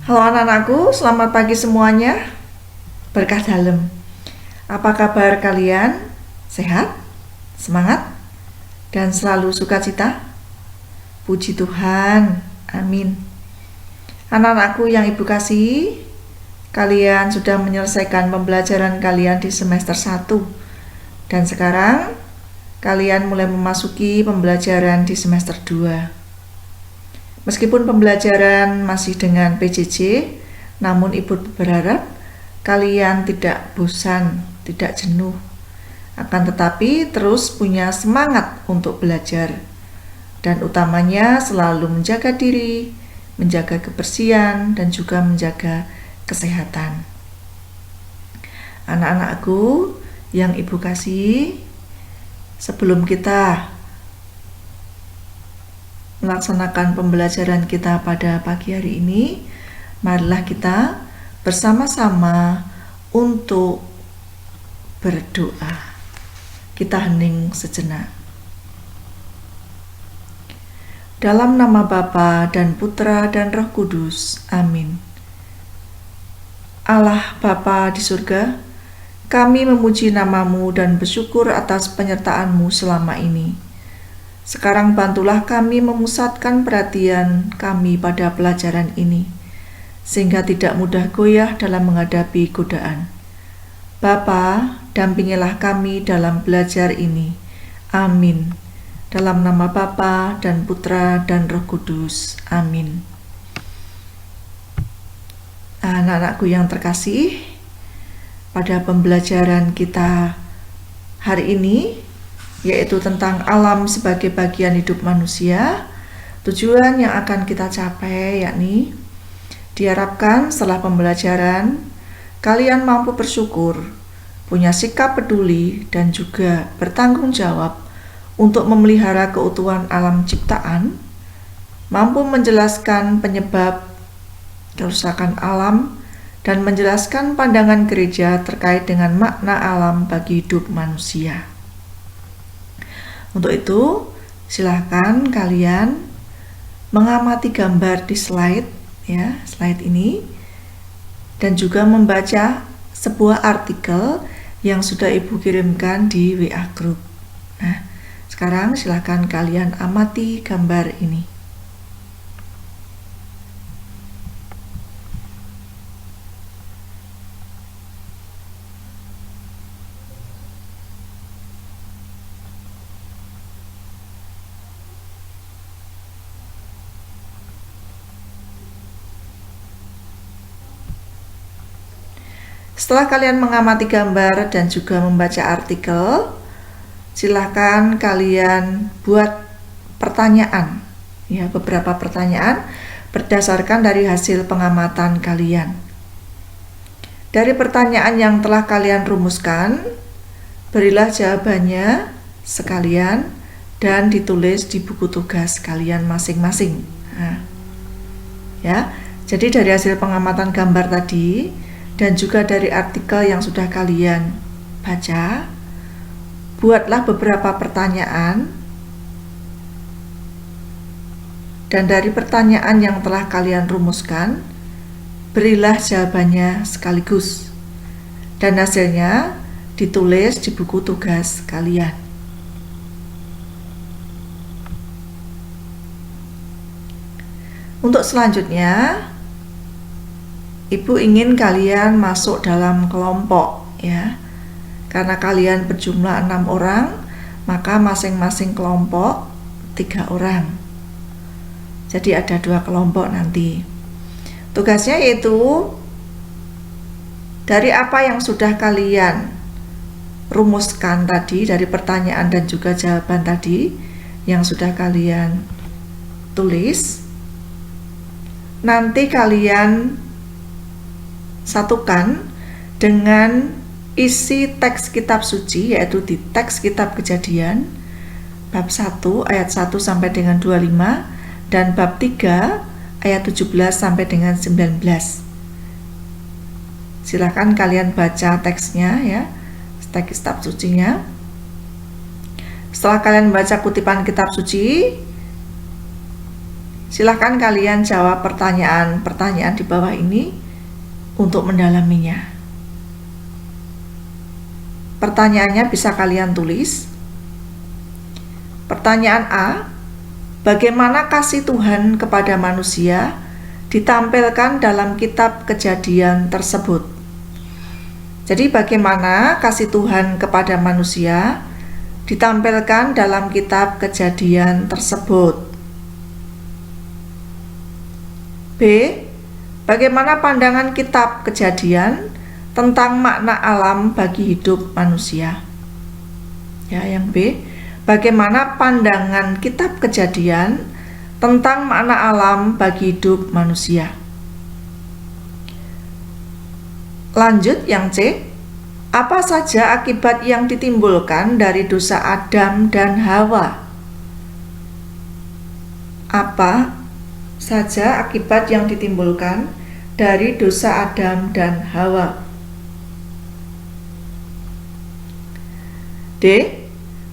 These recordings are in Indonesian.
Halo anak-anakku, selamat pagi semuanya. Berkah dalam. Apa kabar kalian? Sehat? Semangat? Dan selalu sukacita? Puji Tuhan. Amin. Anak-anakku yang Ibu kasih, kalian sudah menyelesaikan pembelajaran kalian di semester 1. Dan sekarang kalian mulai memasuki pembelajaran di semester 2. Meskipun pembelajaran masih dengan PJJ, namun Ibu berharap kalian tidak bosan, tidak jenuh. Akan tetapi terus punya semangat untuk belajar. Dan utamanya selalu menjaga diri, menjaga kebersihan, dan juga menjaga kesehatan. Anak-anakku yang Ibu kasih, sebelum kita melaksanakan pembelajaran kita pada pagi hari ini, marilah kita bersama-sama untuk berdoa. Kita hening sejenak. Dalam nama Bapa dan Putra dan Roh Kudus. Amin. Allah Bapa di surga, kami memuji nama-Mu dan bersyukur atas penyertaan-Mu selama ini. Sekarang bantulah kami memusatkan perhatian kami pada pelajaran ini, sehingga tidak mudah goyah dalam menghadapi godaan. Bapa, dampingilah kami dalam belajar ini. Amin. Dalam nama Bapa dan Putra dan Roh Kudus. Amin. Anak-anakku yang terkasih, pada pembelajaran kita hari ini, yaitu tentang alam sebagai bagian hidup manusia, tujuan yang akan kita capai yakni diharapkan setelah pembelajaran kalian mampu bersyukur, punya sikap peduli, dan juga bertanggung jawab untuk memelihara keutuhan alam ciptaan, mampu menjelaskan penyebab kerusakan alam, dan menjelaskan pandangan gereja terkait dengan makna alam bagi hidup manusia. Untuk itu, silakan kalian mengamati gambar di slide ini, dan juga membaca sebuah artikel yang sudah Ibu kirimkan di WA Group. Nah, sekarang silakan kalian amati gambar ini. Setelah kalian mengamati gambar dan juga membaca artikel, silahkan kalian buat pertanyaan, beberapa pertanyaan berdasarkan dari hasil pengamatan kalian. Dari pertanyaan yang telah kalian rumuskan, berilah jawabannya sekalian dan ditulis di buku tugas kalian masing-masing. Jadi dari hasil pengamatan gambar tadi dan juga dari artikel yang sudah kalian baca, buatlah beberapa pertanyaan, dan dari pertanyaan yang telah kalian rumuskan, berilah jawabannya sekaligus, dan hasilnya ditulis di buku tugas kalian. Untuk selanjutnya, Ibu ingin kalian masuk dalam kelompok, karena kalian berjumlah 6 orang, maka masing-masing kelompok 3 orang. Jadi ada 2 kelompok nanti. Tugasnya yaitu dari apa yang sudah kalian rumuskan tadi, dari pertanyaan dan juga jawaban tadi yang sudah kalian tulis, nanti kalian satukan dengan isi teks kitab suci, yaitu di teks kitab Kejadian bab 1 ayat 1 sampai dengan 25 dan bab 3 ayat 17 sampai dengan 19. Silakan kalian baca teksnya, teks kitab sucinya. Setelah kalian membaca kutipan kitab suci, Silahkan kalian jawab pertanyaan-pertanyaan di bawah ini untuk mendalaminya. Pertanyaannya bisa kalian tulis. Pertanyaan A, bagaimana kasih Tuhan kepada manusia ditampilkan dalam kitab Kejadian tersebut? Jadi bagaimana kasih Tuhan kepada manusia ditampilkan dalam kitab Kejadian tersebut? B, bagaimana pandangan kitab Kejadian tentang makna alam bagi hidup manusia? Ya, yang B, bagaimana pandangan kitab Kejadian tentang makna alam bagi hidup manusia? Lanjut yang C, apa saja akibat yang ditimbulkan dari dosa Adam dan Hawa? Apa saja akibat yang ditimbulkan dari dosa Adam dan Hawa? D,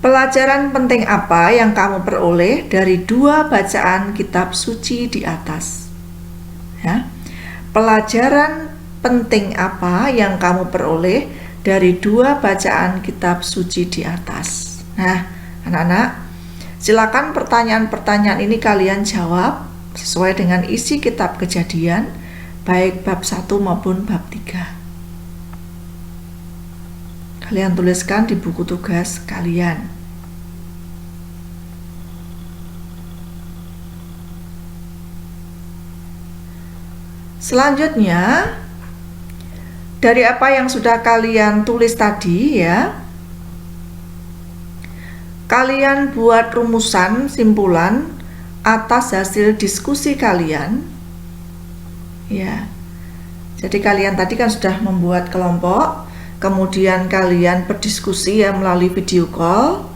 pelajaran penting apa yang kamu peroleh dari 2 bacaan kitab suci di atas? Ya. Pelajaran penting apa yang kamu peroleh dari 2 bacaan kitab suci di atas? Nah, anak-anak, silakan pertanyaan-pertanyaan ini kalian jawab sesuai dengan isi kitab Kejadian, baik bab 1 maupun bab 3. Kalian tuliskan di buku tugas kalian. Selanjutnya, dari apa yang sudah kalian tulis tadi ya, kalian buat rumusan simpulan atas hasil diskusi kalian. Ya. Jadi kalian tadi kan sudah membuat kelompok, kemudian kalian berdiskusi ya melalui video call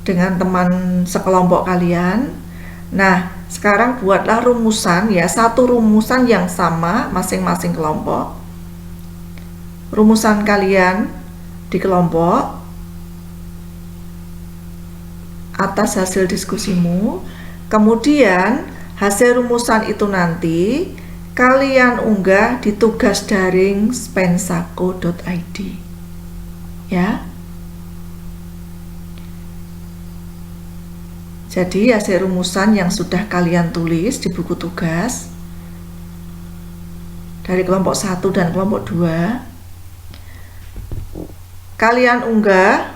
dengan teman sekelompok kalian. Nah, sekarang buatlah rumusan ya, satu rumusan yang sama masing-masing kelompok. Rumusan kalian di kelompok atas hasil diskusimu. Kemudian hasil rumusan itu nanti kalian unggah di tugas daring spensako.id ya. Jadi hasil rumusan yang sudah kalian tulis di buku tugas dari kelompok 1 dan kelompok 2 kalian unggah.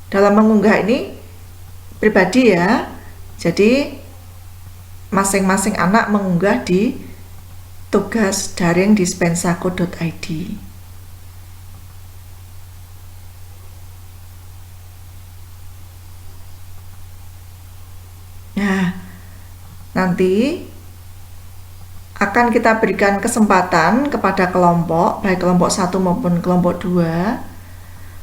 Dalam mengunggah ini pribadi ya, jadi masing-masing anak mengunggah di tugas daring di spensako.id. Nah, nanti akan kita berikan kesempatan kepada kelompok, baik kelompok 1 maupun kelompok 2,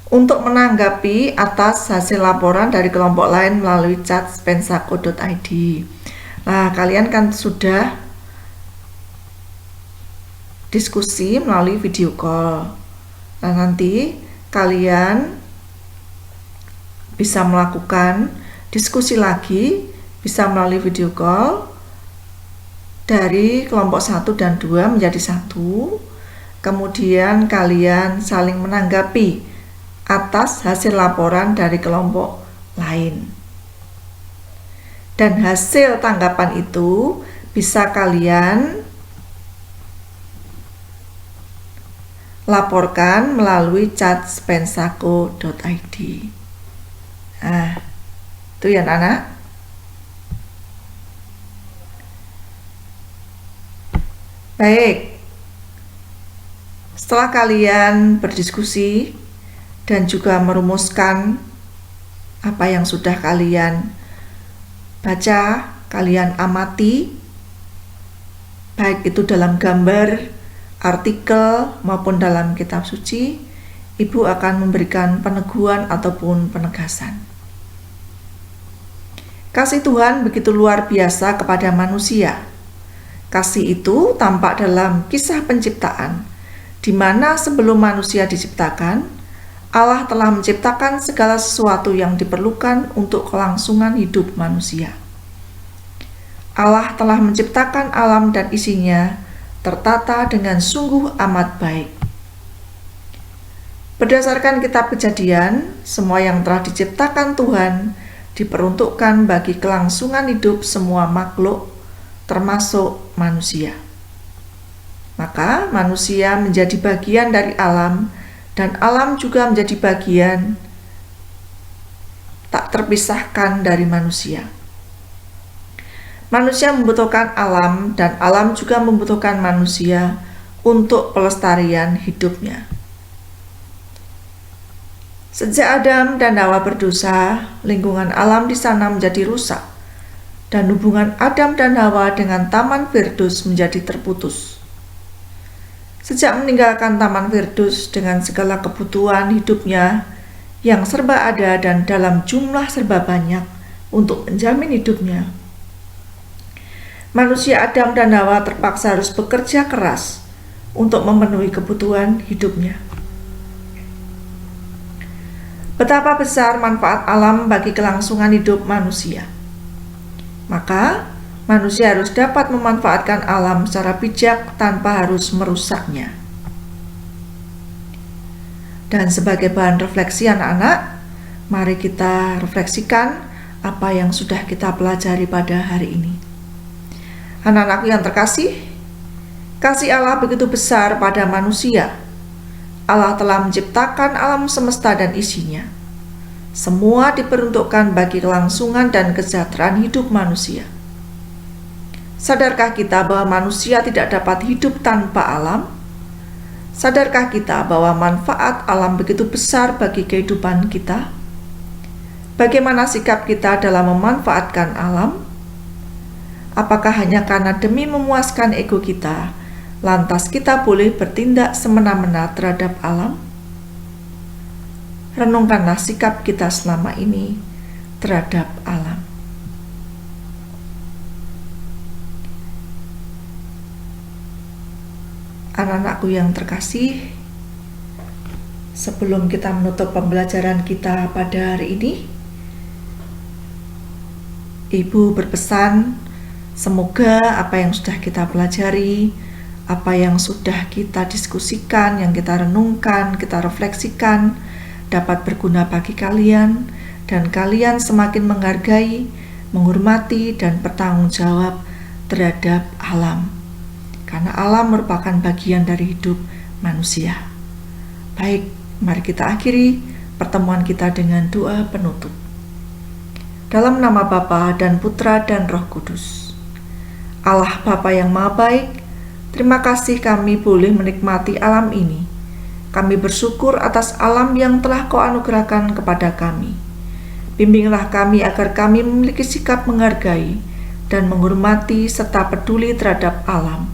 untuk menanggapi atas hasil laporan dari kelompok lain melalui chat spensako.id. Nah, kalian kan sudah diskusi melalui video call. Nah, nanti kalian bisa melakukan diskusi lagi, bisa melalui video call dari kelompok 1 dan 2 menjadi 1. Kemudian kalian saling menanggapi atas hasil laporan dari kelompok lain. Dan hasil tanggapan itu bisa kalian laporkan melalui chat spensako.id. Nah, itu ya anak. Baik. Setelah kalian berdiskusi dan juga merumuskan apa yang sudah kalian baca, kalian amati, baik itu dalam gambar, artikel, maupun dalam kitab suci, Ibu akan memberikan peneguhan ataupun penegasan. Kasih Tuhan begitu luar biasa kepada manusia. Kasih itu tampak dalam kisah penciptaan, di mana sebelum manusia diciptakan, Allah telah menciptakan segala sesuatu yang diperlukan untuk kelangsungan hidup manusia. Allah telah menciptakan alam dan isinya tertata dengan sungguh amat baik. Berdasarkan kitab Kejadian, semua yang telah diciptakan Tuhan diperuntukkan bagi kelangsungan hidup semua makhluk, termasuk manusia. Maka manusia menjadi bagian dari alam, dan alam juga menjadi bagian tak terpisahkan dari manusia. Manusia membutuhkan alam, dan alam juga membutuhkan manusia untuk pelestarian hidupnya. Sejak Adam dan Hawa berdosa, lingkungan alam di sana menjadi rusak, dan hubungan Adam dan Hawa dengan Taman Firdaus menjadi terputus. Sejak meninggalkan Taman Firdaus dengan segala kebutuhan hidupnya yang serba ada dan dalam jumlah serba banyak untuk menjamin hidupnya, manusia Adam dan Hawa terpaksa harus bekerja keras untuk memenuhi kebutuhan hidupnya. Betapa besar manfaat alam bagi kelangsungan hidup manusia. Maka, manusia harus dapat memanfaatkan alam secara bijak tanpa harus merusaknya. Dan sebagai bahan refleksi anak-anak, mari kita refleksikan apa yang sudah kita pelajari pada hari ini. Anak-anakku yang terkasih, kasih Allah begitu besar pada manusia. Allah telah menciptakan alam semesta dan isinya. Semua diperuntukkan bagi kelangsungan dan kesejahteraan hidup manusia. Sadarkah kita bahwa manusia tidak dapat hidup tanpa alam? Sadarkah kita bahwa manfaat alam begitu besar bagi kehidupan kita? Bagaimana sikap kita dalam memanfaatkan alam? Apakah hanya karena demi memuaskan ego kita, lantas kita boleh bertindak semena-mena terhadap alam? Renungkanlah sikap kita selama ini terhadap alam. Anak-anakku yang terkasih, sebelum kita menutup pembelajaran kita pada hari ini, Ibu berpesan semoga apa yang sudah kita pelajari, apa yang sudah kita diskusikan, yang kita renungkan, kita refleksikan, dapat berguna bagi kalian, dan kalian semakin menghargai, menghormati, dan bertanggung jawab terhadap alam. Karena alam merupakan bagian dari hidup manusia. Baik, mari kita akhiri pertemuan kita dengan doa penutup. Dalam nama Bapa dan Putra dan Roh Kudus. Allah Bapa yang Maha Baik, terima kasih kami boleh menikmati alam ini. Kami bersyukur atas alam yang telah Kau anugerahkan kepada kami. Bimbinglah kami agar kami memiliki sikap menghargai dan menghormati serta peduli terhadap alam.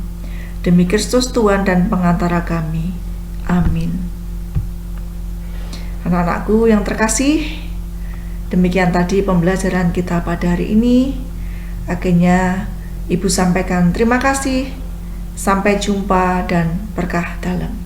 Demi Kristus Tuhan dan pengantara kami. Amin. Anak-anakku yang terkasih, demikian tadi pembelajaran kita pada hari ini. Akhirnya Ibu sampaikan terima kasih. Sampai jumpa dan berkah dalam.